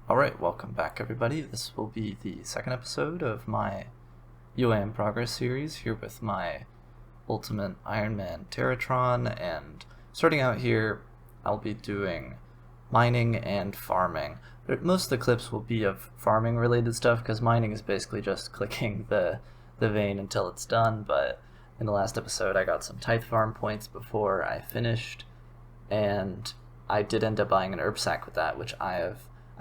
Alright, welcome back everybody. This will be the second episode of my UIM progress series here with my Ultimate Iron Man Terratron, and starting out here I'll be doing mining and farming. But most of the clips will be of farming related stuff because mining is basically just clicking the vein until it's done, but in the last episode I got some tithe farm points before I finished, and I did end up buying an herb sack with that, which I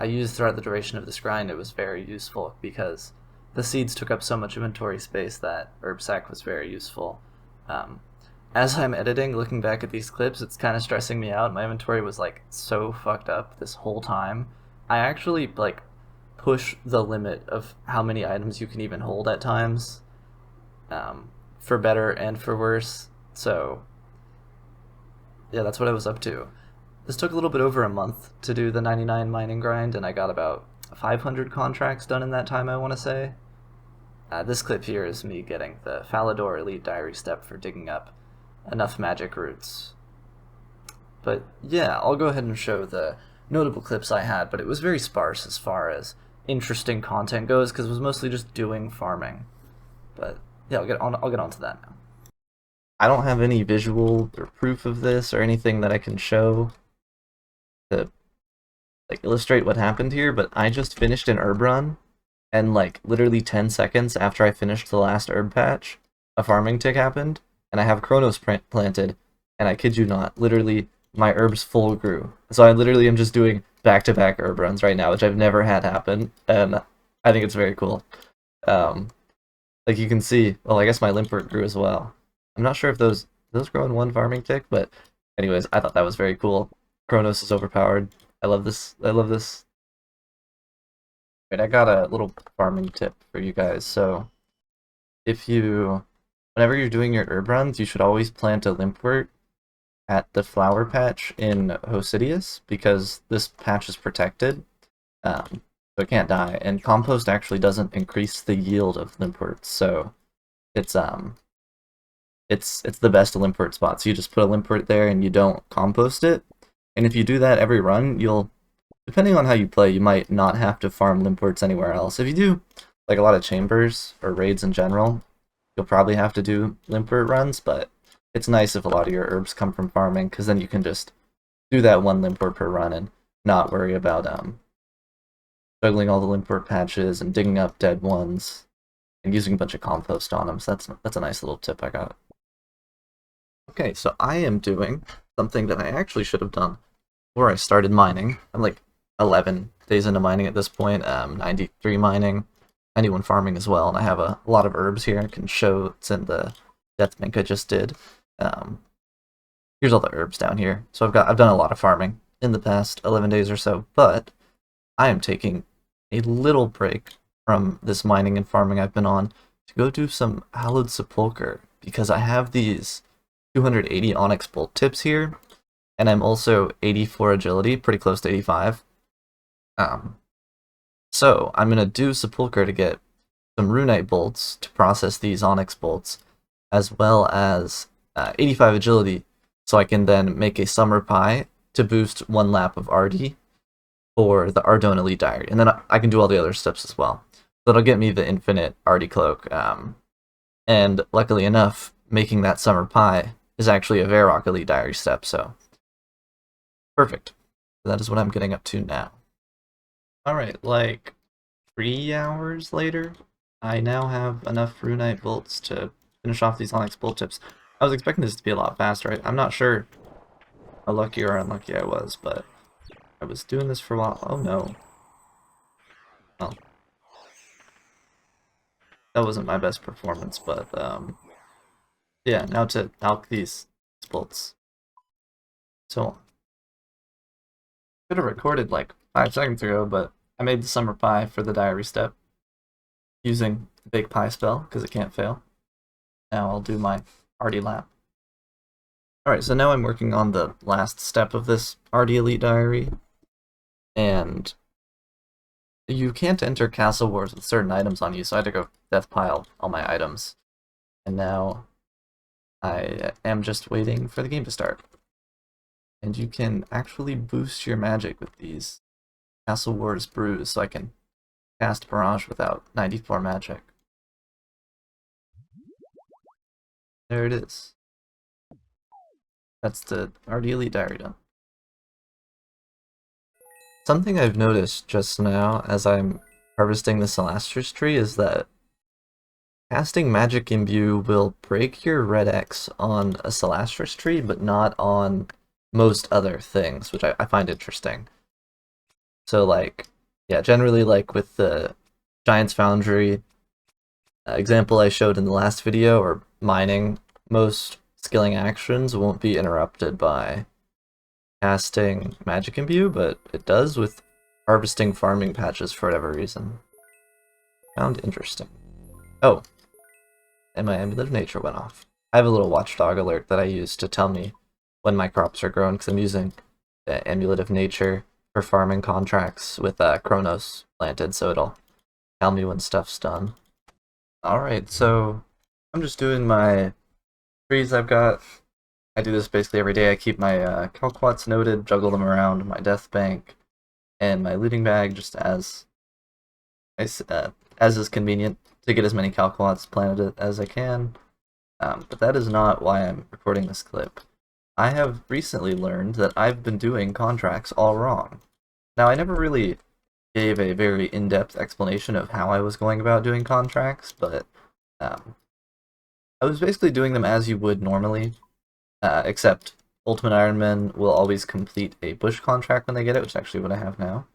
used throughout the duration of this grind. It was very useful because the seeds took up so much inventory space that herb sack was very useful. Um, as I'm editing, looking back at these clips, it's kind of stressing me out. My inventory was like so fucked up this whole time. I actually like push the limit of how many items you can even hold at times, for better and for worse. So yeah, that's what I was up to. This took a little bit over a month to do the 99 mining grind, and I got about 500 contracts done in that time, I want to say. This clip here is me getting the Falador Elite Diary step for digging up enough magic roots. But yeah, I'll go ahead and show the notable clips I had, but it was very sparse as far as interesting content goes because it was mostly just doing farming. But yeah, I'll get on to that now. I don't have any visual or proof of this or anything that I can show to like illustrate what happened here, but I just finished an herb run, and like literally 10 seconds after I finished the last herb patch, a farming tick happened, and I have Chronos planted, and I kid you not, literally my herbs full grew. So I literally am just doing back-to-back herb runs right now, which I've never had happen, and I think it's very cool. Um, like you can see, well, I guess my limpert grew as well. I'm not sure if those grow in one farming tick, but anyways, I thought that was very cool. Chronos is overpowered. I love this. I love this. Right, I got a little farming tip for you guys. So, whenever you're doing your herb runs, you should always plant a limpwort at the flower patch in Hosidius because this patch is protected, so it can't die. And compost actually doesn't increase the yield of limpworts, so it's it's the best limpwort spot. So you just put a limpwort there and you don't compost it. And if you do that every run, depending on how you play, you might not have to farm limpworts anywhere else. If you do like a lot of chambers or raids in general, you'll probably have to do limpwort runs, but it's nice if a lot of your herbs come from farming, because then you can just do that one limpwort per run and not worry about juggling all the limpwort patches and digging up dead ones and using a bunch of compost on them. So that's a nice little tip I got. Okay, so I am doing something that I actually should have done before I started mining. I'm like 11 days into mining at this point, 93 mining, 91 farming as well, and I have a lot of herbs here. I can show it's in the death bank I just did. Here's all the herbs down here. So I've done a lot of farming in the past 11 days or so, but I am taking a little break from this mining and farming I've been on to go do some hallowed sepulcher, because I have these 280 onyx bolt tips here, and I'm also 84 agility, pretty close to 85. So I'm gonna do sepulcher to get some runite bolts to process these onyx bolts, as well as 85 agility, so I can then make a summer pie to boost 1 lap of RD for the Ardone Elite Diary, and then I can do all the other steps as well. So it'll get me the infinite RD cloak, and luckily enough, making that summer pie is actually a Varrock Elite Diary step, so perfect. That is what I'm getting up to now. Alright, like 3 hours later, I now have enough runite bolts to finish off these onyx bolt tips. I was expecting this to be a lot faster. I'm not sure how lucky or unlucky I was, but I was doing this for a while. Oh no. Well, that wasn't my best performance, but yeah, now to alch these bolts. So, could have recorded like 5 seconds ago, but I made the summer pie for the diary step using the big pie spell because it can't fail. Now I'll do my RD lap. Alright, so now I'm working on the last step of this RD Elite Diary, and you can't enter Castle Wars with certain items on you, so I had to go death pile all my items. And now I am just waiting for the game to start. And you can actually boost your magic with these Castle Wars Brews so I can cast Barrage without 94 magic. There it is. That's the Ardeali Diary done. Something I've noticed just now as I'm harvesting the Celastrus tree is that casting Magic Imbue will break your red X on a Celastrus tree, but not on most other things, which I find interesting. So like, yeah, generally like with the Giant's Foundry example I showed in the last video, or mining, most skilling actions won't be interrupted by casting Magic Imbue, but it does with harvesting farming patches for whatever reason. Found interesting. Oh, and my Amulet of Nature went off. I have a little watchdog alert that I use to tell me when my crops are grown, because I'm using the Amulet of Nature for farming contracts with Chronos planted, so it'll tell me when stuff's done. Alright, so I'm just doing my trees I've got. I do this basically every day. I keep my Calquats noted, juggle them around my death bank, and my looting bag just as is convenient to get as many Calquats planted as I can. But that is not why I'm recording this clip. I have recently learned that I've been doing contracts all wrong. Now, I never really gave a very in-depth explanation of how I was going about doing contracts, but I was basically doing them as you would normally, except Ultimate Ironman will always complete a bush contract when they get it, which is actually what I have now.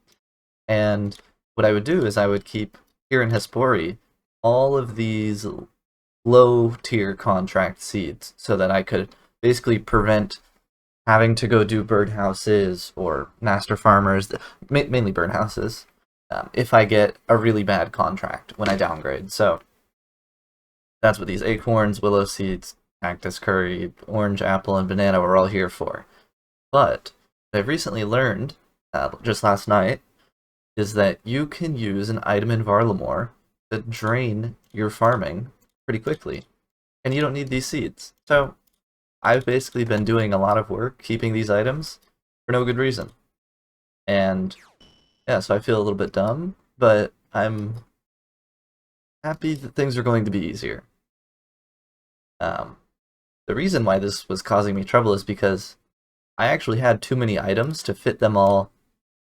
And what I would do is I would keep here in Hespori all of these low-tier contract seeds so that I could basically prevent having to go do birdhouses or master farmers, mainly birdhouses, if I get a really bad contract when I downgrade. So that's what these acorns, willow seeds, cactus curry, orange, apple, and banana were all here for. But what I've recently learned, just last night, is that you can use an item in Varlamore to drain your farming pretty quickly, and you don't need these seeds. So I've basically been doing a lot of work keeping these items for no good reason. And yeah, so I feel a little bit dumb, but I'm happy that things are going to be easier. The reason why this was causing me trouble is because I actually had too many items to fit them all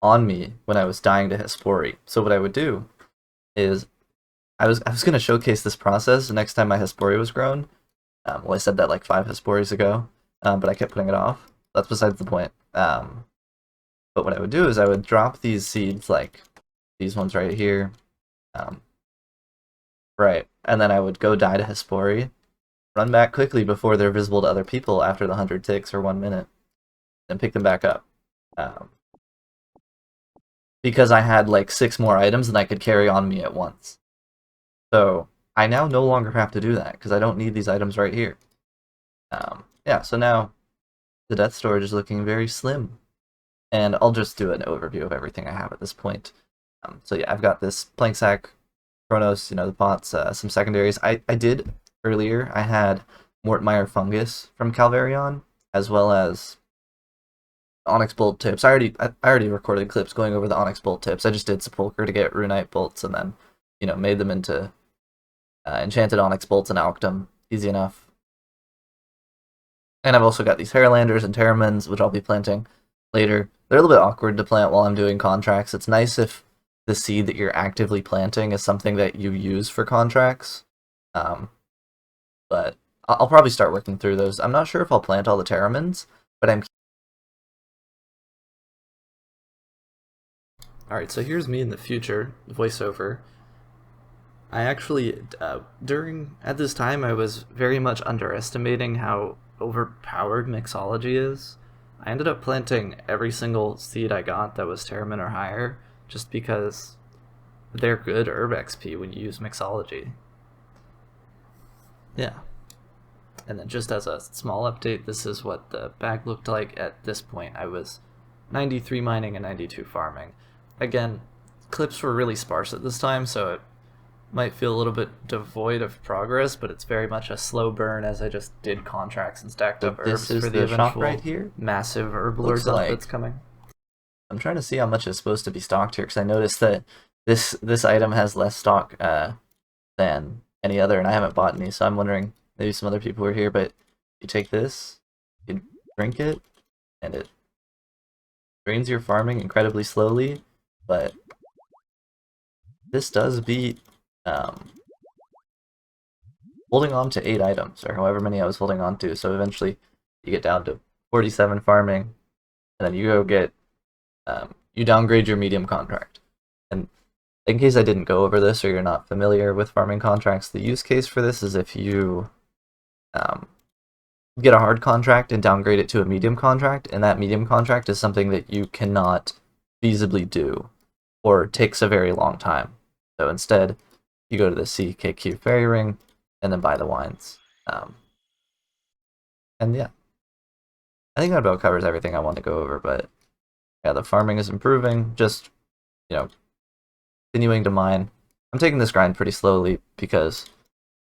on me when I was dying to Hespori. So what I would do is I was going to showcase this process the next time my Hespori was grown. Well, I said that like 5 Hesporis ago, but I kept putting it off. That's besides the point. But what I would do is I would drop these seeds, like these ones right here, right, and then I would go die to Hespori, run back quickly before they're visible to other people after the 100 ticks or 1 minute, then pick them back up. Because I had like 6 more items than I could carry on me at once. So I now no longer have to do that because I don't need these items right here. Yeah, so now the death storage is looking very slim. And I'll just do an overview of everything I have at this point. So yeah, I've got this plank sack, Chronos, the pots, some secondaries. I did earlier, I had Mortmire fungus from Calvarion, as well as Onyx bolt tips. I already recorded clips going over the Onyx bolt tips. I just did Sepulcher to get Runite bolts, and then made them into enchanted Onyx bolts and alked them. Easy enough. And I've also got these Hairlanders and Terramins, which I'll be planting later. They're a little bit awkward to plant while I'm doing contracts. It's nice if the seed that you're actively planting is something that you use for contracts. But I'll probably start working through those. I'm not sure if I'll plant all the Terramins, but I'm... Alright, so here's me in the future, voiceover. I actually, at this time, I was very much underestimating how overpowered mixology is. I ended up planting every single seed I got that was Terramin or higher, just because they're good herb XP when you use mixology. Yeah. And then just as a small update, this is what the bag looked like at this point. I was 93 mining and 92 farming. Again, clips were really sparse at this time, so it might feel a little bit devoid of progress, but it's very much a slow burn as I just did contracts and stacked up herbs for the eventual right here. Massive herb lord that's coming. I'm trying to see how much is supposed to be stocked here because I noticed that this item has less stock than any other, and I haven't bought any, so I'm wondering maybe some other people were here. But you take this, you drink it, and it drains your farming incredibly slowly. But this does beat holding on to 8 items, or however many I was holding on to. So eventually, you get down to 47 farming, and then you go get you downgrade your medium contract. And in case I didn't go over this or you're not familiar with farming contracts, the use case for this is if you get a hard contract and downgrade it to a medium contract, and that medium contract is something that you cannot feasibly do or takes a very long time. So instead, you go to the CKQ fairy ring and then buy the wines. And yeah, I think that about covers everything I want to go over, but yeah, the farming is improving, just, continuing to mine. I'm taking this grind pretty slowly because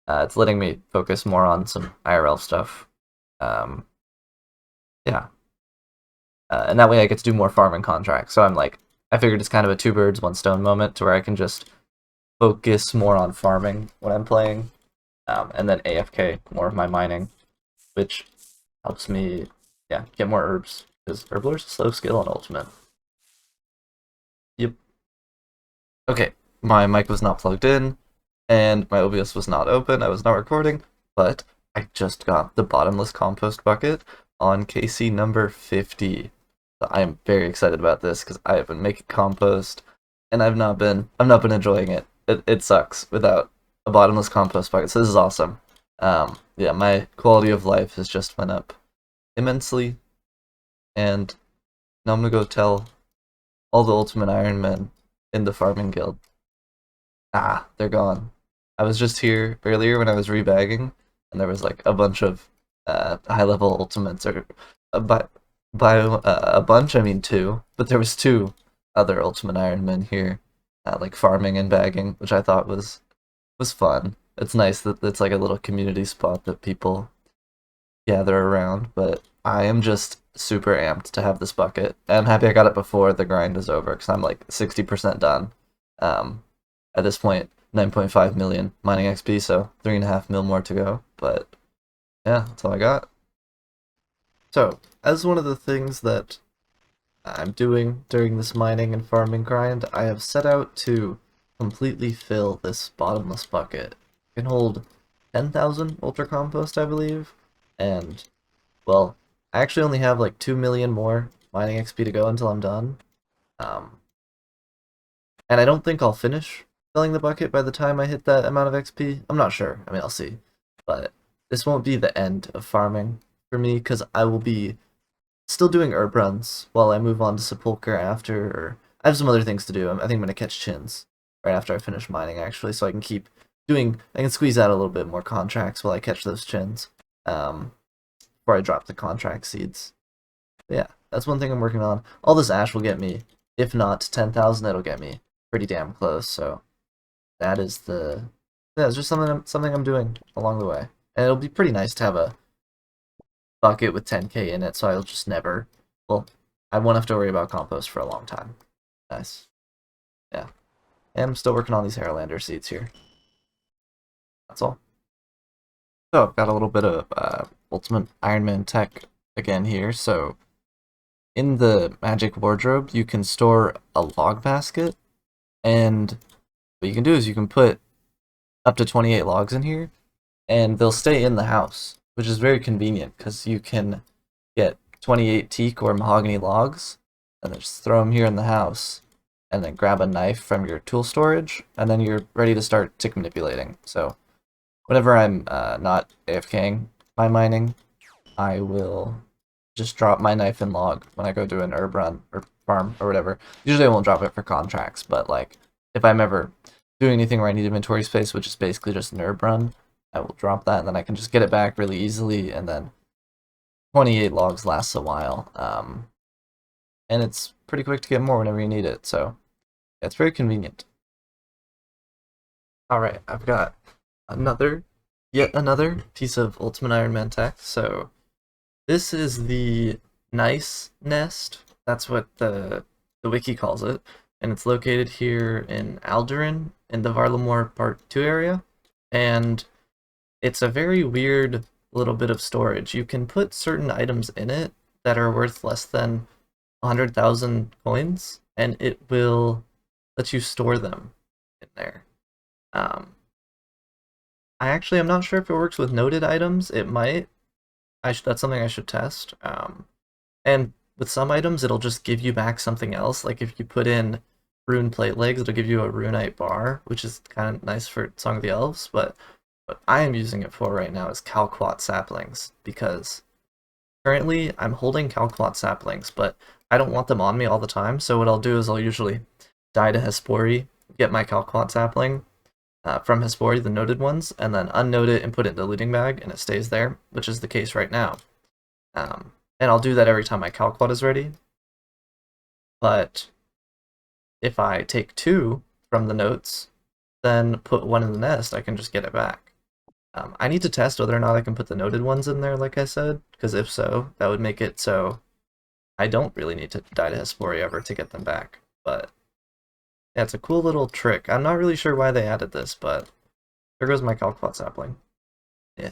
it's letting me focus more on some IRL stuff. Yeah. And that way I get to do more farming contracts. So I figured it's kind of a 2 birds, 1 stone moment to where I can just focus more on farming when I'm playing, and then AFK more of my mining, which helps me, get more herbs, because Herbler's a slow skill on Ultimate. Yep. Okay, my mic was not plugged in, and my OBS was not open, I was not recording, but I just got the Bottomless compost bucket on KC number 50. So I am very excited about this, because I have been making compost, and I've not been enjoying it. It sucks without a bottomless compost bucket, so this is awesome. Yeah, my quality of life has just went up immensely, and now I'm gonna go tell all the Ultimate Iron Men in the farming guild. Ah, they're gone. I was just here earlier when I was rebagging, and there was like a bunch of high-level ultimates, or by a bunch I mean 2, but there was 2 other Ultimate Iron Men here, like farming and bagging, which I thought was fun. It's nice that it's like a little community spot that people gather around, but I am just super amped to have this bucket. I'm happy I got it before the grind is over, because I'm like 60% done. At this point, 9.5 million mining XP, so 3.5 mil more to go, but yeah, that's all I got. So, as one of the things that I'm doing during this mining and farming grind, I have set out to completely fill this bottomless bucket. It can hold 10,000 ultra compost, I believe, and, well, I actually only have like 2 million more mining XP to go until I'm done. And I don't think I'll finish filling the bucket by the time I hit that amount of XP. I'm not sure. I mean, I'll see. But this won't be the end of farming for me, because I will be still doing herb runs while I move on to Sepulcher after, or I have some other things to do. I think I'm going to catch chins right after I finish mining, actually, so I can keep doing, I can squeeze out a little bit more contracts while I catch those chins, before I drop the contract seeds. But yeah, that's one thing I'm working on. All this ash will get me, if not 10,000, it'll get me pretty damn close, so that is it's just something I'm doing along the way. And it'll be pretty nice to have a bucket with 10k in it, so I'll just never, well, I won't have to worry about compost for a long time. Nice. Yeah. And I'm still working on these Haralander seeds here. That's all. So I've got a little bit of Ultimate Iron Man tech again here. So in the magic wardrobe, you can store a log basket, and what you can do is you can put up to 28 logs in here, and they'll stay in the house, which is very convenient because you can get 28 teak or mahogany logs and then just throw them here in the house, and then grab a knife from your tool storage, and then you're ready to start tick manipulating. So whenever I'm not AFKing my mining, I will just drop my knife and log when I go do an herb run or farm or whatever. Usually I won't drop it for contracts, but like if I'm ever doing anything where I need inventory space, which is basically just an herb run, I will drop that, and then I can just get it back really easily, and then 28 logs lasts a while. And it's pretty quick to get more whenever you need it, so it's very convenient. Alright, I've got yet another piece of Ultimate Iron Man tech. So this is the nice nest. That's what the the wiki calls it, and it's located here in Alderan in the Varlamore Part 2 area, and it's a very weird little bit of storage. You can put certain items in it that are worth less than 100,000 coins, and it will let you store them in there. Um, I actually am not sure if it works with noted items. It might. That's something I should test. And with some items, it'll just give you back something else. Like if you put in rune plate legs, it'll give you a runite bar, which is kind of nice for Song of the Elves. But what I am using it for right now is Calquat saplings, because currently I'm holding Calquat saplings, but I don't want them on me all the time. So what I'll do is I'll usually die to Hespori, get my Calquat sapling from Hespori, the noted ones, and then unnote it and put it in the looting bag, and it stays there, which is the case right now. And I'll do that every time my Calquat is ready. But if I take 2 from the notes, then put 1 in the nest, I can just get it back. I need to test whether or not I can put the noted ones in there, like I said, because if so, that would make it so I don't really need to die to Hespori ever to get them back. But yeah, it's a cool little trick. I'm not really sure why they added this, but there goes my Calquat sapling. Yeah.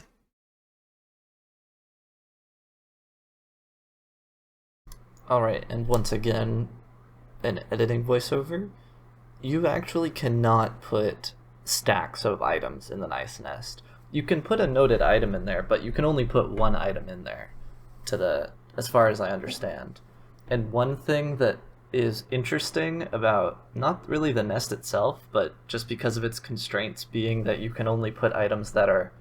Alright, and once again, an editing voiceover. You actually cannot put stacks of items in the nice nest. You can put a noted item in there, but you can only put 1 item in there, as far as I understand. And one thing that is interesting about not really the nest itself, but just because of its constraints being that you can only put items that are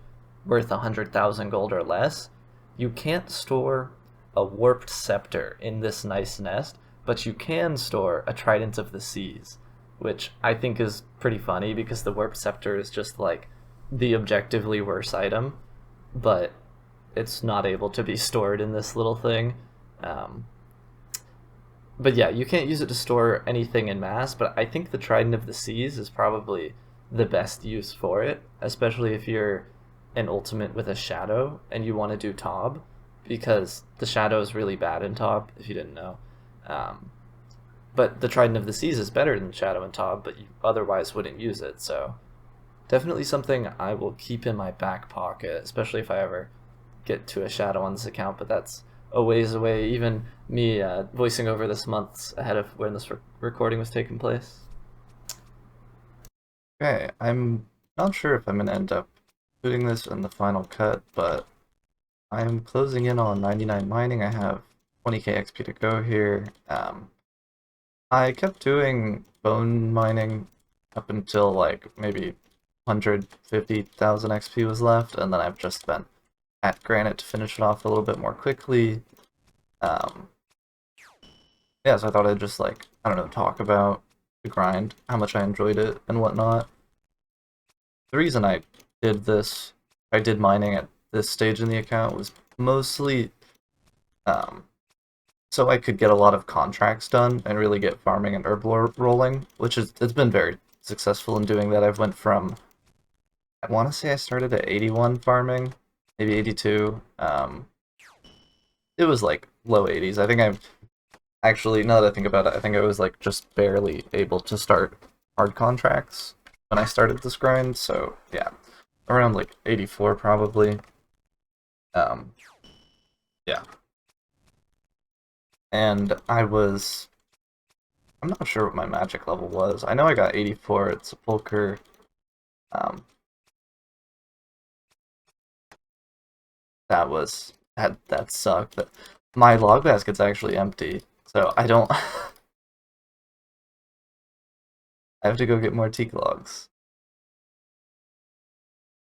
worth 100,000 gold or less, you can't store a warped scepter in this nice nest, but you can store a Trident of the Seas, which I think is pretty funny because the warped scepter is just like the objectively worse item, but it's not able to be stored in this little thing. But yeah, you can't use it to store anything in mass, but I think the Trident of the Seas is probably the best use for it, especially if you're an ultimate with a shadow and you want to do Tob, because the shadow is really bad in Tob, if you didn't know. But the Trident of the Seas is better than Shadow and Tob, but you otherwise wouldn't use it, so definitely something I will keep in my back pocket, especially if I ever get to a Shadow on this account, but that's a ways away, even me voicing over this month's ahead of when this recording was taking place. Okay, I'm not sure if I'm going to end up putting this in the final cut, but I'm closing in on 99 mining. I have 20k XP to go here. I kept doing bone mining up until like maybe 150,000 XP was left, and then I've just been at granite to finish it off a little bit more quickly. Yeah, so I thought I'd just like, I don't know, talk about the grind, how much I enjoyed it and whatnot. The reason I did mining at this stage in the account was mostly so I could get a lot of contracts done and really get farming and herb lore rolling, it's been very successful in doing that. I've went from, I want to say I started at 81 farming, maybe 82. It was like low 80s. I think I've actually, now that I think about it, I think I was like just barely able to start hard contracts when I started this grind. So yeah, around like 84 probably. Yeah. And I'm not sure what my magic level was. I know I got 84 at Sepulcher. That sucked. My log basket's actually empty, so I don't. I have to go get more teak logs.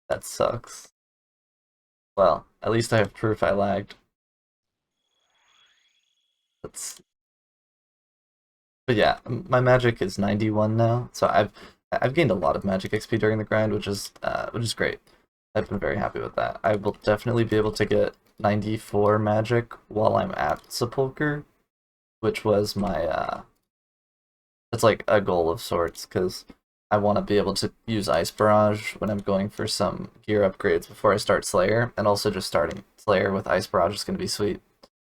That sucks. Well, at least I have proof I lagged. But yeah, my magic is 91 now, so I've gained a lot of magic XP during the grind, which is great. I've been very happy with that. I will definitely be able to get 94 magic while I'm at Sepulcher, which was my that's like a goal of sorts, because I want to be able to use Ice Barrage when I'm going for some gear upgrades before I start Slayer, and also just starting Slayer with Ice Barrage is going to be sweet.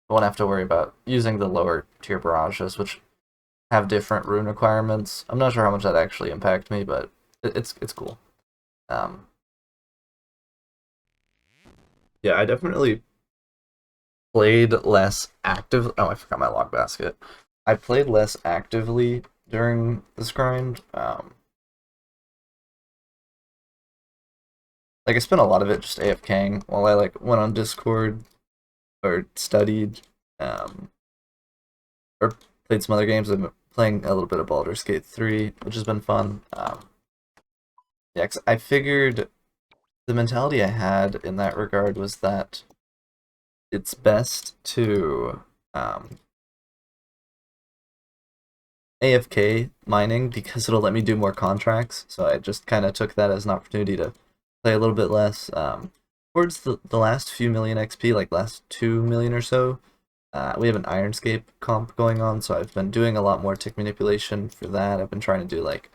I won't have to worry about using the lower tier barrages, which have different rune requirements. I'm not sure how much that actually impact me, but it's cool. Um, yeah, I definitely played less active. Oh, I forgot my log basket. I played less actively during this grind. Like I spent a lot of it just AFKing while I like went on Discord or studied, um, or played some other games. I'm playing a little bit of Baldur's Gate 3, which has been fun. Yeah, 'cause I figured the mentality I had in that regard was that it's best to AFK mining because it'll let me do more contracts. So I just kind of took that as an opportunity to play a little bit less. Towards the last few million XP, like last 2 million or so, we have an Ironscape comp going on, so I've been doing a lot more tick manipulation for that. I've been trying to do like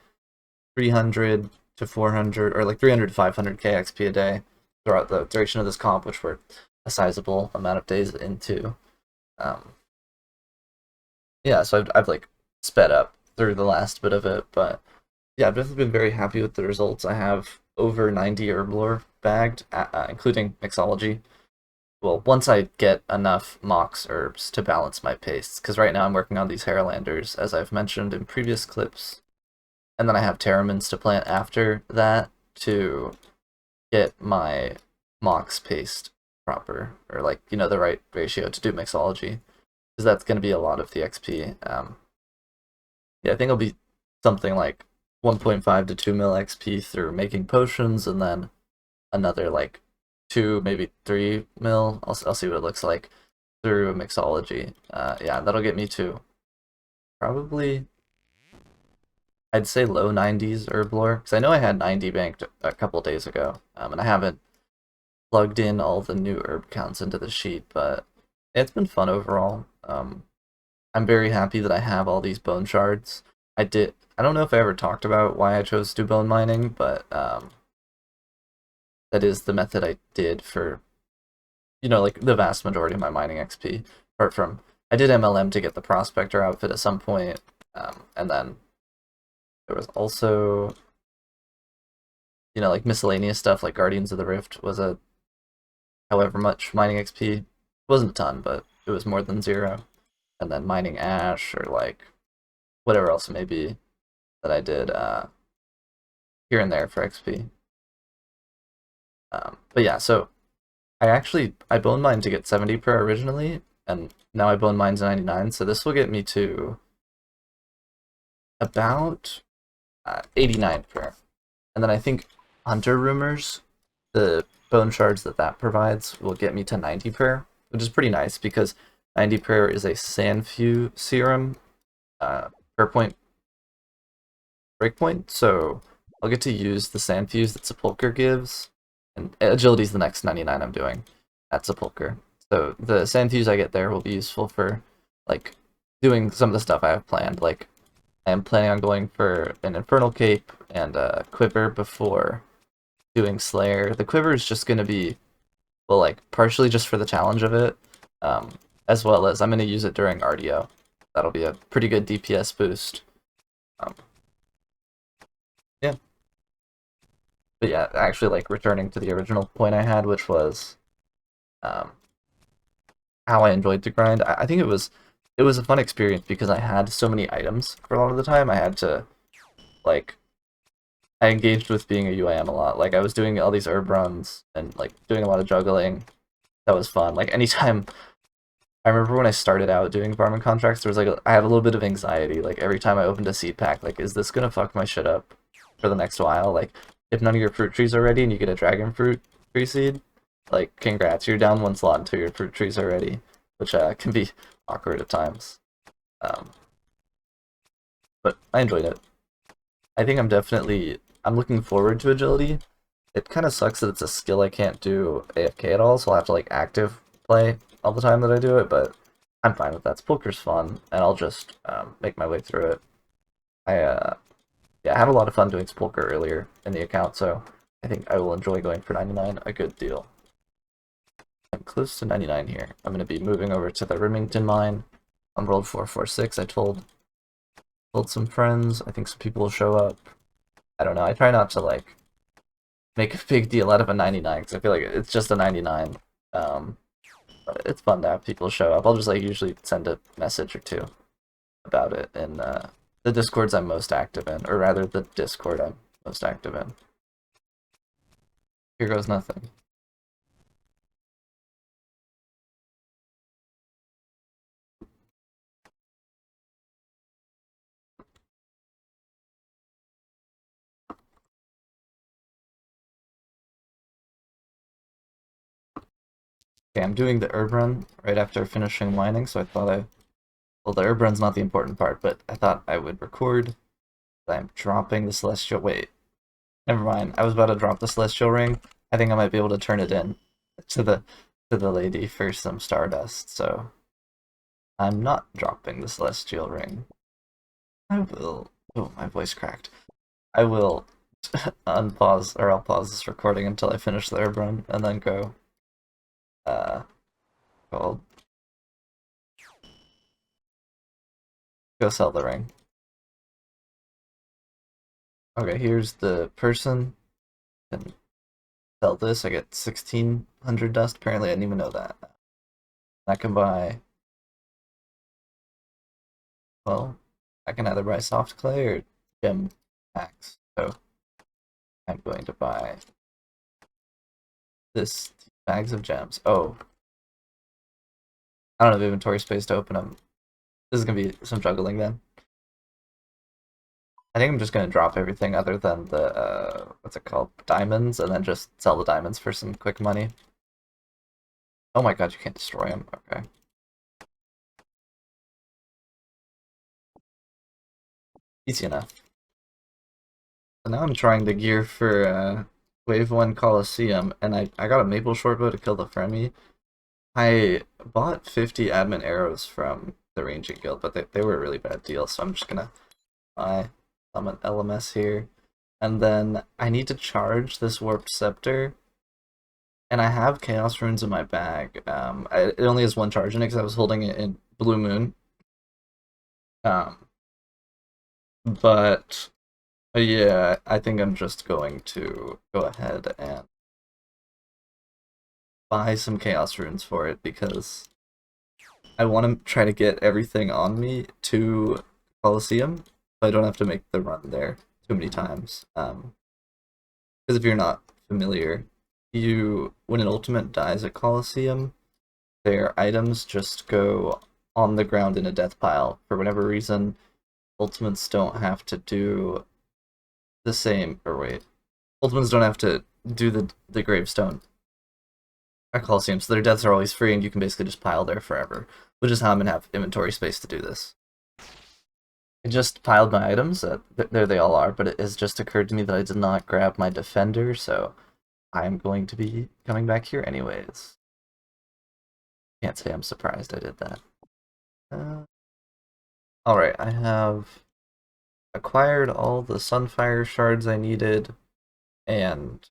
300 to 400, or like 300 to 500k XP a day throughout the duration of this comp, which we're a sizable amount of days into. Um, yeah, so I've like sped up through the last bit of it, but yeah, I've definitely been very happy with the results. I have over 90 herb lore bagged, including mixology. Well, once I get enough mox herbs to balance my pace, because right now I'm working on these Hairlanders, as I've mentioned in previous clips, and then I have Terramins to plant after that to get my mox paste proper, or like, you know, the right ratio to do mixology, because that's going to be a lot of the XP. Yeah, I think it'll be something like 1.5 to 2 mil XP through making potions, and then another like 2, maybe 3 mil. I'll see what it looks like through mixology. Yeah, that'll get me to probably, I'd say low 90s herb lore, because I know I had 90 banked a couple days ago, and I haven't plugged in all the new herb counts into the sheet, but it's been fun overall. I'm very happy that I have all these bone shards. I don't know if I ever talked about why I chose to do bone mining, but that is the method I did for, you know, like the vast majority of my mining XP. Apart from, I did MLM to get the prospector outfit at some point, and then there was also, you know, like miscellaneous stuff like Guardians of the Rift was a however much mining XP. It wasn't a ton, but it was more than 0. And then mining ash or like whatever else it may be that I did here and there for XP. But yeah, so I bone mined to get 70 per originally, and now I bone mine to 99, so this will get me to about 89 per. And then I think Hunter Rumors, the bone shards that provides, will get me to 90 per, which is pretty nice because 90 per is a Sandfew serum per point breakpoint, so I'll get to use the Sandfews that Sepulcher gives, and Agility is the next 99 I'm doing at Sepulcher. So the Sandfews I get there will be useful for like doing some of the stuff I have planned. Like I am planning on going for an Infernal Cape and a Quiver before doing Slayer. The Quiver is just going to be, well, like partially just for the challenge of it, as well as I'm going to use it during RDO. That'll be a pretty good DPS boost. Yeah. But yeah, actually, like returning to the original point I had, which was um, how I enjoyed the grind. I think it was a fun experience because I had so many items for a lot of the time. I had to like I engaged with being a UIM a lot. Like I was doing all these herb runs and like doing a lot of juggling. That was fun. Like anytime I remember when I started out doing farming contracts, there was like I had a little bit of anxiety. Like every time I opened a seed pack, like is this gonna fuck my shit up for the next while? Like if none of your fruit trees are ready and you get a dragon fruit free seed, like congrats, you're down 1 slot until your fruit trees are ready, which can be awkward at times. Um, but I enjoyed it. I think I'm looking forward to agility. It kind of sucks that it's a skill I can't do AFK at all, so I'll have to like active play all the time that I do it, but I'm fine with that. Spolker's fun, and I'll just make my way through it. Yeah, I had a lot of fun doing Spolker earlier in the account, so I think I will enjoy going for 99 a good deal. I'm close to 99 here. I'm going to be moving over to the Remington mine on World 446. I told Build some friends. I think some people will show up. I don't know. I try not to like make a big deal out of a 99 because I feel like it's just a 99. But it's fun to have people show up. I'll just like usually send a message or two about it in the Discords I'm most active in, or rather the Discord I'm most active in. Here goes nothing. Okay, I'm doing the herb run right after finishing mining, so I thought well, the herb run's not the important part, but I thought I would record that I'm dropping the celestial. Wait, never mind. I was about to drop the celestial ring. I think I might be able to turn it in to the lady for some stardust. So I'm not dropping the celestial ring. I will. Oh, my voice cracked. I will unpause, or I'll pause this recording until I finish the herb run, and then go. Called. Go sell the ring. Okay, here's the person. And sell this. I get 1,600 dust. Apparently, I didn't even know that. I can buy. Well, I can either buy soft clay or gem packs. So I'm going to buy this bags of gems. Oh, I don't have inventory space to open them. This is gonna be some juggling then. I think I'm just gonna drop everything other than the what's it called, diamonds, and then just sell the diamonds for some quick money. Oh my god, you can't destroy them. Okay. Easy enough. So now I'm trying to gear for Wave 1 Coliseum, and I got a maple shortbow to kill the Fremi. I bought 50 admin arrows from the ranging guild, but they were a really bad deal, so I'm just gonna buy an LMS here. And then I need to charge this warped scepter, and I have chaos runes in my bag. It only has one charge in it because I was holding it in Blue Moon. But yeah, I think I'm just going to go ahead and buy some chaos runes for it because I want to try to get everything on me to Coliseum, so I don't have to make the run there too many times. Because if you're not familiar, when an ultimate dies at Coliseum, their items just go on the ground in a death pile. For whatever reason, ultimates don't have to do the same, or wait, ultimates don't have to do the gravestone at Coliseum, so their deaths are always free, and you can basically just pile there forever, which is how I'm gonna have inventory space to do this. I just piled my items, there they all are, but it has just occurred to me that I did not grab my defender, so I'm going to be coming back here anyways. Can't say I'm surprised I did that. Alright, I have acquired all the Sunfire shards I needed, and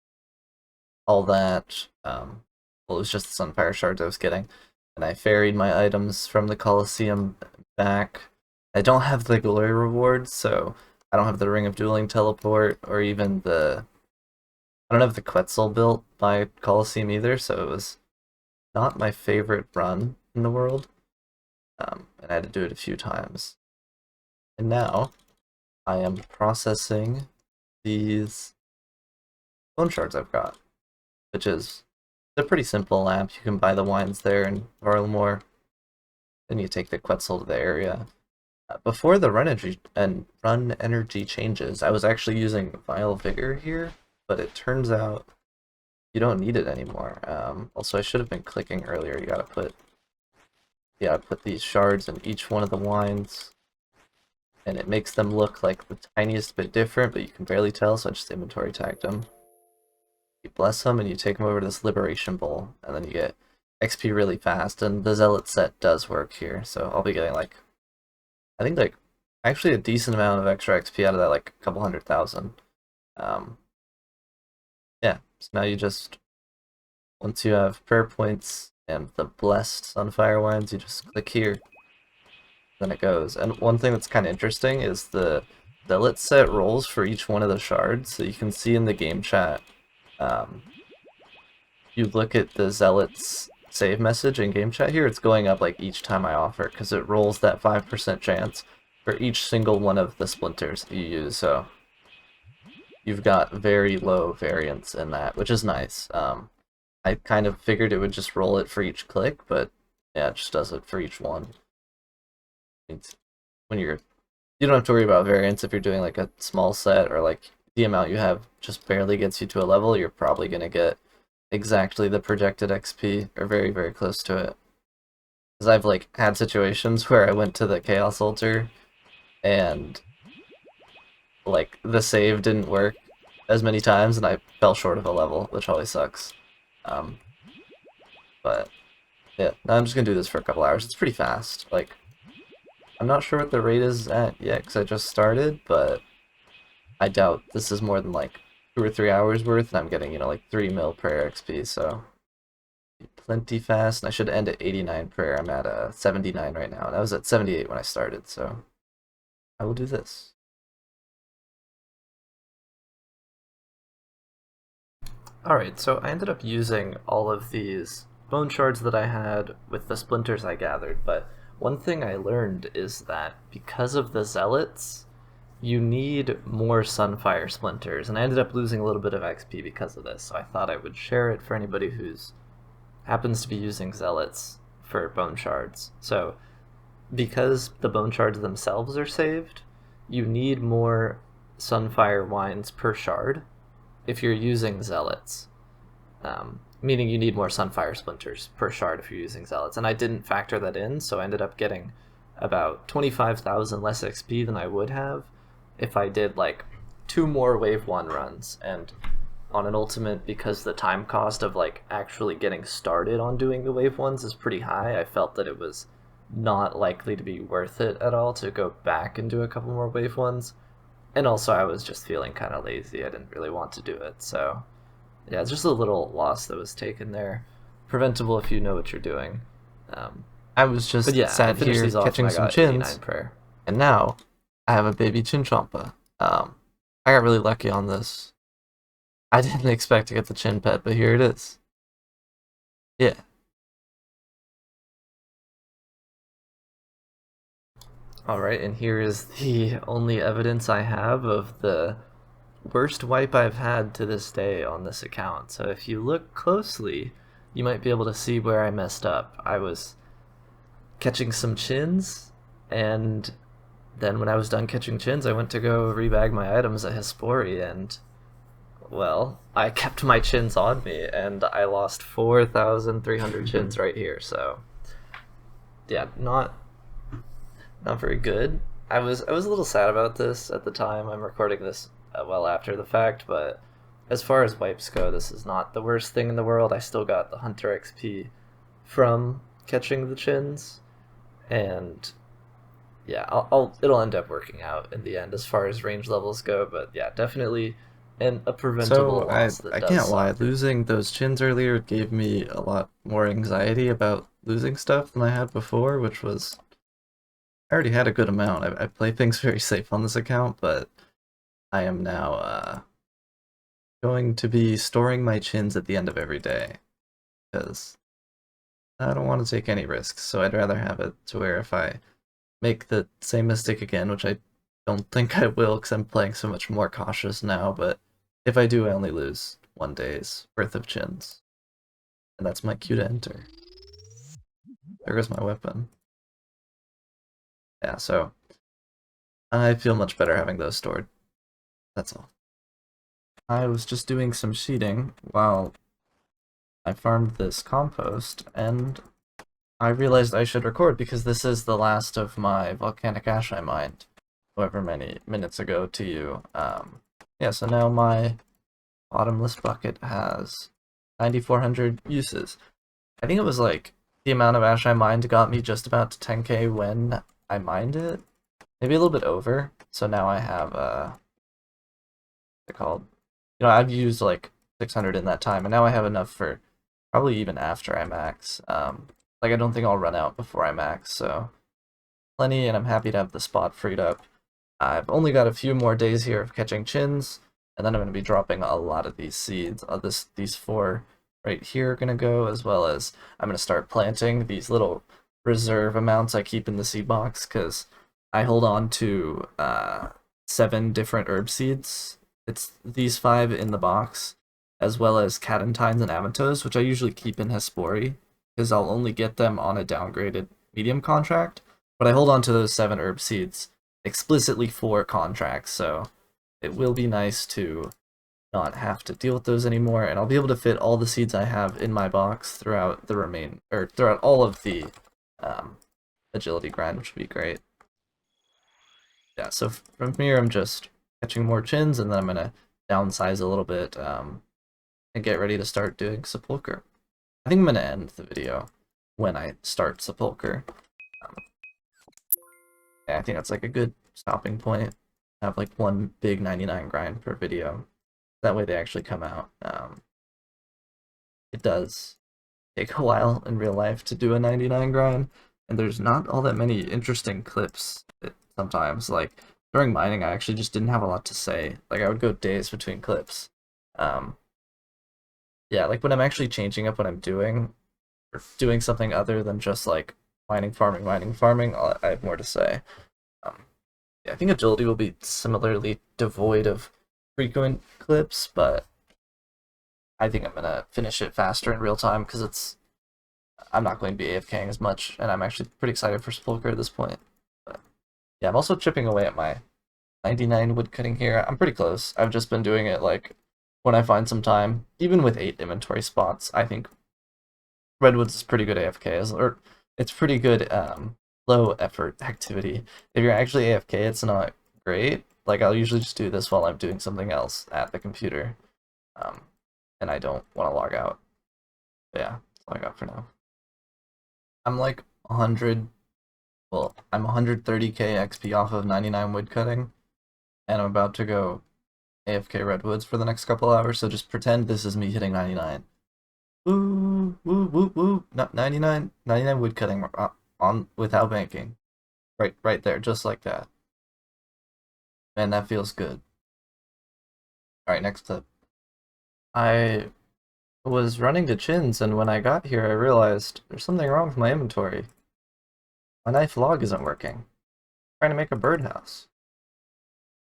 all that. Well, it was just the Sunfire shards I was getting. And I ferried my items from the Coliseum back. I don't have the glory rewards, so I don't have the Ring of Dueling teleport, or even I don't have the Quetzal built by Coliseum either, so it was not my favorite run in the world. And I had to do it a few times. And now I am processing these bone shards I've got, which is a pretty simple lamp. You can buy the wines there in Varlamore. Then you take the Quetzal to the area. Before the run energy changes, I was actually using Vile Vigor here, but it turns out you don't need it anymore. Also, I should have been clicking earlier. You gotta put these shards in each one of the wines, and it makes them look like the tiniest bit different, but you can barely tell, so I just inventory tagged them. You bless them, and you take them over to this Liberation Bowl, and then you get XP really fast, and the Zealot set does work here, so I'll be getting I think actually a decent amount of extra XP out of that, like a couple 100,000. Yeah, so now you just, once you have prayer points and the blessed Sunfire wines, you just click here. then it goes. And one thing that's kind of interesting is the zealot set rolls for each one of the shards. So you can see in the game chat, um, you look at the zealot's save message in game chat here, it's going up like each time I offer because it rolls that 5% chance for each single one of the splinters that you use. So you've got very low variance in that, which is nice. I kind of figured it would just roll it for each click, but yeah, it just does it for each one. It's, when you don't have to worry about variance if you're doing like a small set, or like the amount you have just barely gets you to a level, you're probably gonna get exactly the projected XP or very, very close to it. Because I've like had situations where I went to the Chaos Altar and like the save didn't work as many times and I fell short of a level, which always sucks. Um, but yeah, now I'm just gonna do this for a couple hours. It's pretty fast. Like, I'm not sure what the rate is at yet because I just started, but I doubt this is more than like 2 or 3 hours worth, and I'm getting, like 3 mil prayer XP, so plenty fast. And I should end at 89 prayer. I'm at 79 right now, and I was at 78 when I started, so I will do this. Alright, so I ended up using all of these bone shards that I had with the splinters I gathered, but one thing I learned is that because of the zealots, you need more sunfire splinters, and I ended up losing a little bit of XP because of this, so I thought I would share it for anybody who's happens to be using zealots for bone shards. So because the bone shards themselves are saved, you need more sunfire wines per shard if you're using zealots. Meaning you need more sunfire splinters per shard if you're using zealots. And I didn't factor that in, so I ended up getting about 25,000 less XP than I would have if I did like 2 more wave 1 runs. And on an ultimate, because the time cost of like actually getting started on doing the wave 1s is pretty high, I felt that it was not likely to be worth it at all to go back and do a couple more wave 1s. And also I was just feeling kind of lazy. I didn't really want to do it, so yeah, it's just a little loss that was taken there. Preventable if you know what you're doing. I was just sat here catching some chins, and now I have a baby chinchompa. I got really lucky on this. I didn't expect to get the chin pet, but here it is. Yeah. Alright, and here is the only evidence I have of the worst wipe I've had to this day on this account. So if you look closely, you might be able to see where I messed up. I was catching some chins, and then when I was done catching chins, I went to go rebag my items at Hespori, and well, I kept my chins on me, and I lost 4,300 chins right here, so yeah, not very good. I was a little sad about this at the time. I'm recording this well after the fact, but as far as wipes go, this is not the worst thing in the world. I still got the Hunter XP from catching the chins, and yeah, it'll end up working out in the end as far as range levels go. But yeah, definitely a preventable loss. I can't lie, losing those chins earlier gave me a lot more anxiety about losing stuff than I had before, which was, I already had a good amount. I play things very safe on this account, but I am now going to be storing my chins at the end of every day, because I don't want to take any risks, so I'd rather have it to where if I make the same mistake again, which I don't think I will because I'm playing so much more cautious now, but if I do, I only lose 1 day's worth of chins. And that's my cue to enter. There goes my weapon. Yeah, so I feel much better having those stored. That's all. I was just doing some sheeting while I farmed this compost, and I realized I should record because this is the last of my volcanic ash I mined however many minutes ago to you. Yeah, so now my bottomless bucket has 9,400 uses. I think it was like the amount of ash I mined got me just about to 10k when I mined it. Maybe a little bit over. So now I have, what's it called? I've used like 600 in that time, and now I have enough for probably even after I max. Like, I don't think I'll run out before I max, so plenty, and I'm happy to have the spot freed up. I've only got a few more days here of catching chins, and then I'm going to be dropping a lot of these seeds. These 4 right here are going to go, as well as I'm going to start planting these little reserve amounts I keep in the seed box, because I hold on to 7 different herb seeds. It's these 5 in the box, as well as catentines and amatos, which I usually keep in Hespori, because I'll only get them on a downgraded medium contract, but I hold on to those 7 herb seeds explicitly for contracts, so it will be nice to not have to deal with those anymore, and I'll be able to fit all the seeds I have in my box throughout throughout all of the agility grind, which would be great. Yeah, so from here I'm just catching more chins, and then I'm gonna downsize a little bit and get ready to start doing Sepulcher. I think I'm gonna end the video when I start Sepulcher. Yeah, I think that's like a good stopping point. Have like one big 99 grind per video. That way they actually come out. It does take a while in real life to do a 99 grind, and there's not all that many interesting clips sometimes. Like during mining, I actually just didn't have a lot to say. Like I would go days between clips. Yeah, like when I'm actually changing up what I'm doing, or doing something other than just like mining, farming, I have more to say. Yeah, I think agility will be similarly devoid of frequent clips, but I think I'm gonna finish it faster in real time because I'm not going to be AFKing as much, and I'm actually pretty excited for Sepulcher at this point. But yeah, I'm also chipping away at my 99 woodcutting here. I'm pretty close. I've just been doing it like when I find some time. Even with 8 inventory spots, I think Redwoods is pretty good AFK, or it's pretty good low effort activity. If you're actually AFK, it's not great. Like I'll usually just do this while I'm doing something else at the computer, and I don't want to log out. But yeah, that's all I got for now. I'm like 100. Well, I'm 130k XP off of 99 woodcutting, and I'm about to go AFK Redwoods for the next couple hours. So just pretend this is me hitting 99. Woo, woo, woo, woo. Not 99 woodcutting on without banking. Right there, just like that. Man, that feels good. Alright, next clip. I was running to chins, and when I got here, I realized there's something wrong with my inventory. My knife log isn't working. I'm trying to make a birdhouse.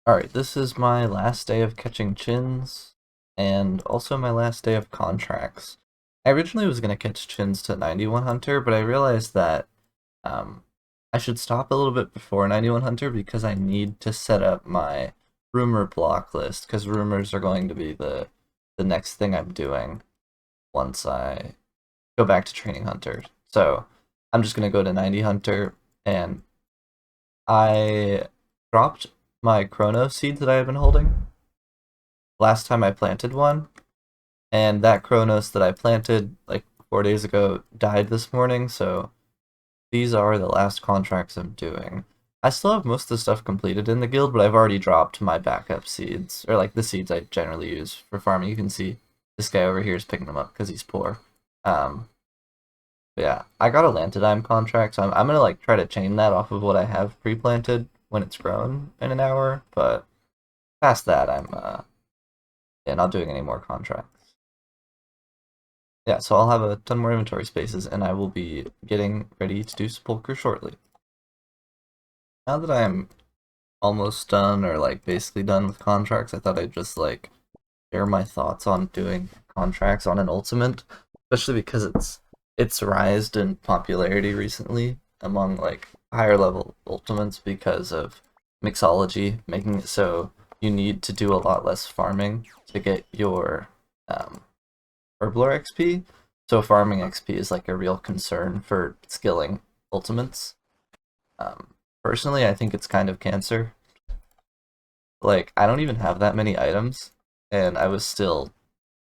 Alright, this is my last day of catching chins, and also my last day of contracts. I originally was going to catch chins to 91 Hunter, but I realized that I should stop a little bit before 91 Hunter because I need to set up my rumor block list, because rumors are going to be the next thing I'm doing once I go back to training Hunter. So I'm just going to go to 90 Hunter, and I dropped my Chrono seeds that I had been holding last time I planted one, and that Chronos that I planted like 4 days ago died this morning, so these are the last contracts I'm doing. I still have most of the stuff completed in the guild, but I've already dropped my backup seeds, or like the seeds I generally use for farming. You can see this guy over here is picking them up because he's poor. But yeah, I got a Lantidime contract, so I'm gonna like try to chain that off of what I have pre-planted when it's grown in an hour, but past that I'm yeah, not doing any more contracts. Yeah, so I'll have a ton more inventory spaces, and I will be getting ready to do Sepulcher shortly. Now that I'm almost done, or like basically done with contracts, I thought I'd just like share my thoughts on doing contracts on an ultimate, especially because it's rised in popularity recently among like higher level ultimates because of mixology, making it so you need to do a lot less farming to get your Herblore XP. So farming XP is like a real concern for skilling ultimates. Personally, I think it's kind of cancer. Like, I don't even have that many items, and I was still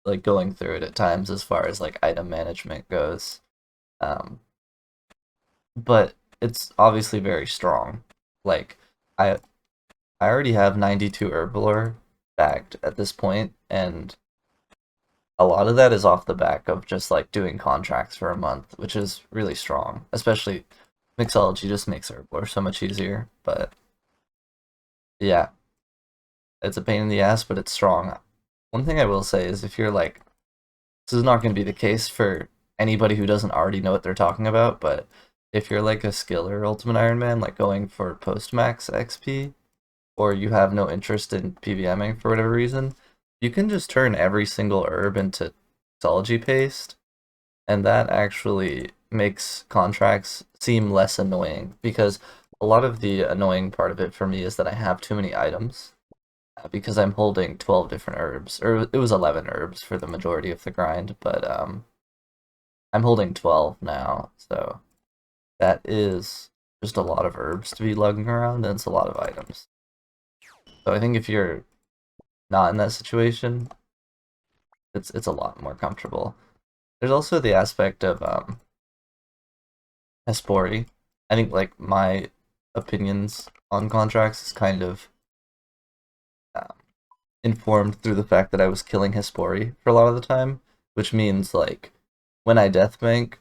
like going through it at times as far as like item management goes. But it's obviously very strong. Like, I I already have 92 Herblore bagged at this point, and a lot of that is off the back of just like doing contracts for a month, which is really strong, especially mixology just makes herblore so much easier. But yeah, it's a pain in the ass, but it's strong. One thing I will say is if you're like, this is not going to be the case for anybody who doesn't already know what they're talking about, but if you're like a skiller Ultimate Iron Man, like going for post-max XP, or you have no interest in PVMing for whatever reason, you can just turn every single herb into mixology paste, and that actually makes contracts seem less annoying because a lot of the annoying part of it for me is that I have too many items because I'm holding 12 different herbs, or it was 11 herbs for the majority of the grind, but I'm holding 12 now, so that is just a lot of herbs to be lugging around, and it's a lot of items. So I think if you're not in that situation, it's a lot more comfortable. There's also the aspect of Hespori. I think like my opinions on contracts is kind of um, informed through the fact that I was killing Hespori for a lot of the time, which means like when I deathbank,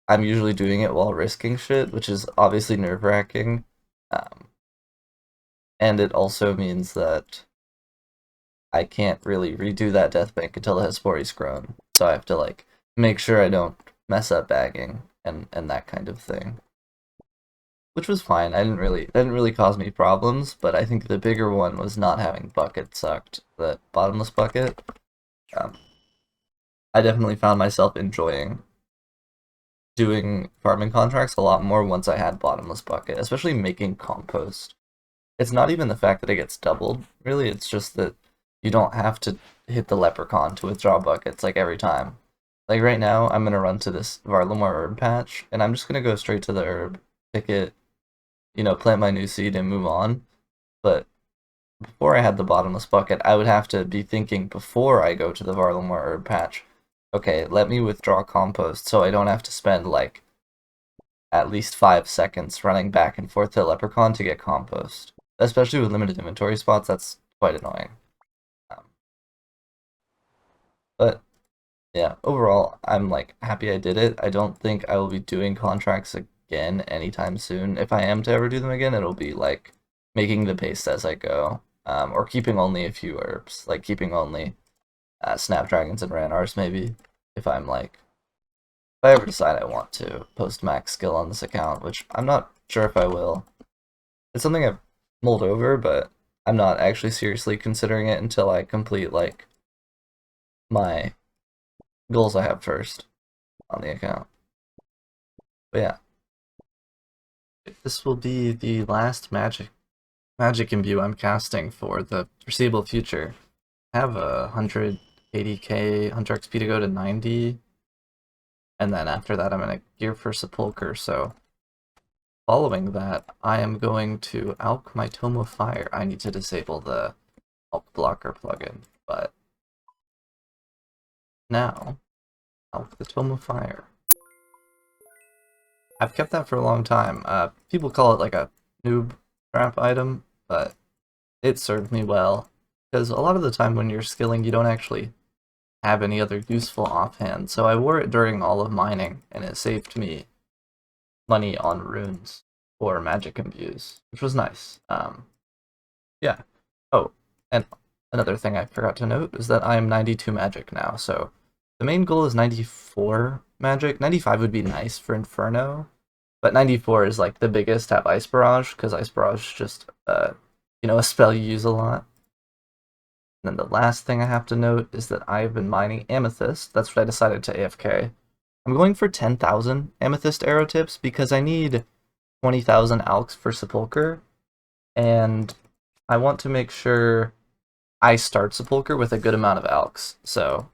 I'm usually doing it while risking shit, which is obviously nerve-wracking. Um, and it also means that I can't really redo that deathbank until the Hespori's grown. So I have to like make sure I don't mess up bagging and that kind of thing. Which was fine. I didn't really that didn't really cause me problems, but I think the bigger one was not having bucket sucked, the bottomless bucket. Um, I definitely found myself enjoying doing farming contracts a lot more once I had bottomless bucket, especially making compost. It's not even the fact that it gets doubled, really, it's just that you don't have to hit the leprechaun to withdraw buckets like every time. Like right now, I'm gonna run to this Varlamore herb patch, and I'm just gonna go straight to the herb, pick it, plant my new seed and move on. But before I had the bottomless bucket, I would have to be thinking before I go to the Varlamore herb patch, okay, let me withdraw compost so I don't have to spend like at least 5 seconds running back and forth to Leprechaun to get compost. Especially with limited inventory spots, that's quite annoying. Um, but yeah, overall, I'm like happy I did it. I don't think I will be doing contracts again anytime soon. If I am to ever do them again, it'll be like making the paste as I go, or keeping only a few herbs, like keeping only snapdragons and ranars maybe. If I'm like, if I ever decide I want to post max skill on this account, which I'm not sure if I will. It's something I've mulled over, but I'm not actually seriously considering it until I complete like my goals I have first on the account. But yeah, this will be the last magic imbue I'm casting for the foreseeable future. I have a 180k Hunter XP to go to 90, and then after that I'm gonna gear for Sepulcher. So following that, I am going to alch my Tome of Fire. I need to disable the alch blocker plugin, but now alch the Tome of Fire. I've kept that for a long time. People call it like a noob trap item, but it served me well. Because a lot of the time when you're skilling, you don't actually have any other useful offhand. So I wore it during all of mining, and it saved me money on runes or magic imbues, which was nice. Yeah. Oh, and another thing I forgot to note is that I am 92 magic now, so the main goal is 94 magic. 95 would be nice for Inferno, but 94 is like the biggest to have Ice Barrage, because Ice Barrage is just, a spell you use a lot. And then the last thing I have to note is that I've been mining Amethyst. That's what I decided to AFK. I'm going for 10,000 Amethyst arrow tips because I need 20,000 alks for Sepulcher, and I want to make sure I start Sepulcher with a good amount of alks. So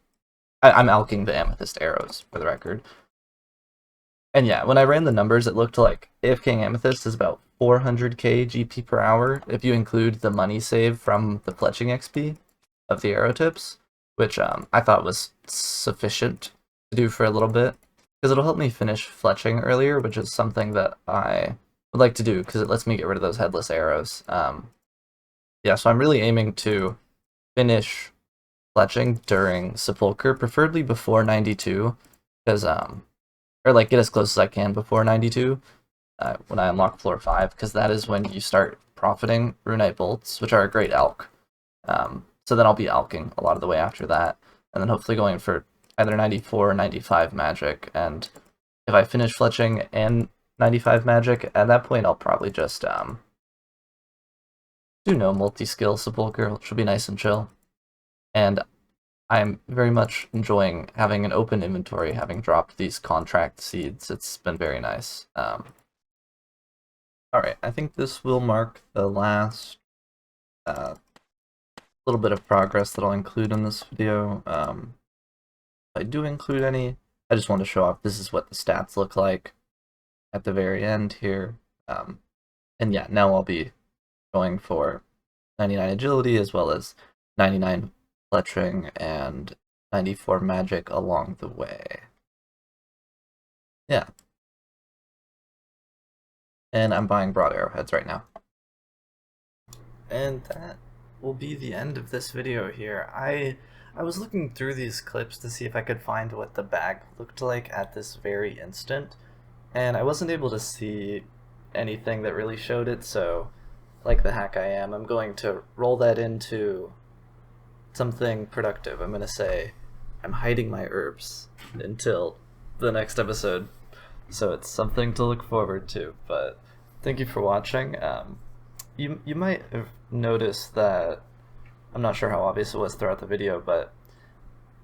I'm alking the Amethyst arrows, for the record. And yeah, when I ran the numbers, it looked like AFKing Amethyst is about 400k GP per hour if you include the money save from the fletching XP of the arrow tips, which I thought was sufficient to do for a little bit, because it'll help me finish fletching earlier, which is something that I would like to do, because it lets me get rid of those headless arrows. Yeah, so I'm really aiming to finish fletching during Sepulcher, preferably before 92, because or like get as close as I can before 92 when I unlock floor 5, because that is when you start profiting Runite Bolts, which are a great alk. So then I'll be alking a lot of the way after that, and then hopefully going for either 94 or 95 magic, and if I finish fletching and 95 magic, at that point I'll probably just do no multi-skill Sepulchre, which will be nice and chill. And I'm very much enjoying having an open inventory, having dropped these contract seeds. It's been very nice. Alright, I think this will mark the last little bit of progress that I'll include in this video. If I do include any, I just want to show off this is what the stats look like at the very end here. And yeah, now I'll be going for 99 agility as well as 99 fletching and 94 magic along the way. Yeah. And I'm buying broad arrowheads right now. And that will be the end of this video here. I was looking through these clips to see if I could find what the bag looked like at this very instant, and I wasn't able to see anything that really showed it, so like the hack I am, I'm going to roll that into something productive. I'm going to say I'm hiding my herbs until the next episode, so it's something to look forward to. But thank you for watching. You might have noticed that, I'm not sure how obvious it was throughout the video, but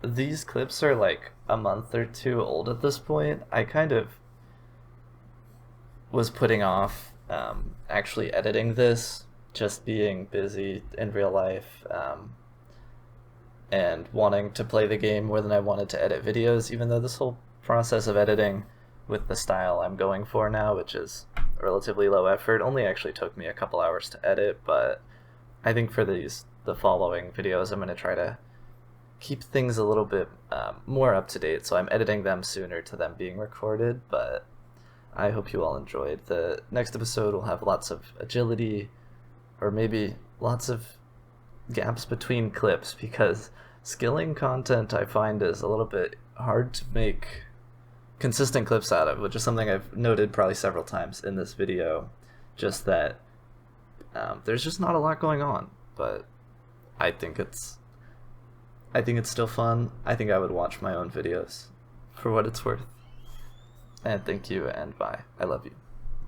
these clips are like a month or two old at this point. I kind of was putting off actually editing this, just being busy in real life and wanting to play the game more than I wanted to edit videos, even though this whole process of editing with the style I'm going for now, which is relatively low effort, only actually took me a couple hours to edit. But I think for the following videos I'm going to try to keep things a little bit more up to date, so I'm editing them sooner to them being recorded. But I hope you all enjoyed. The next episode will have lots of agility, or maybe lots of gaps between clips, because skilling content I find is a little bit hard to make consistent clips out of, which is something I've noted probably several times in this video, just that there's just not a lot going on. But I think it's still fun. I think I would watch my own videos for what it's worth. And thank you, and bye. I love you.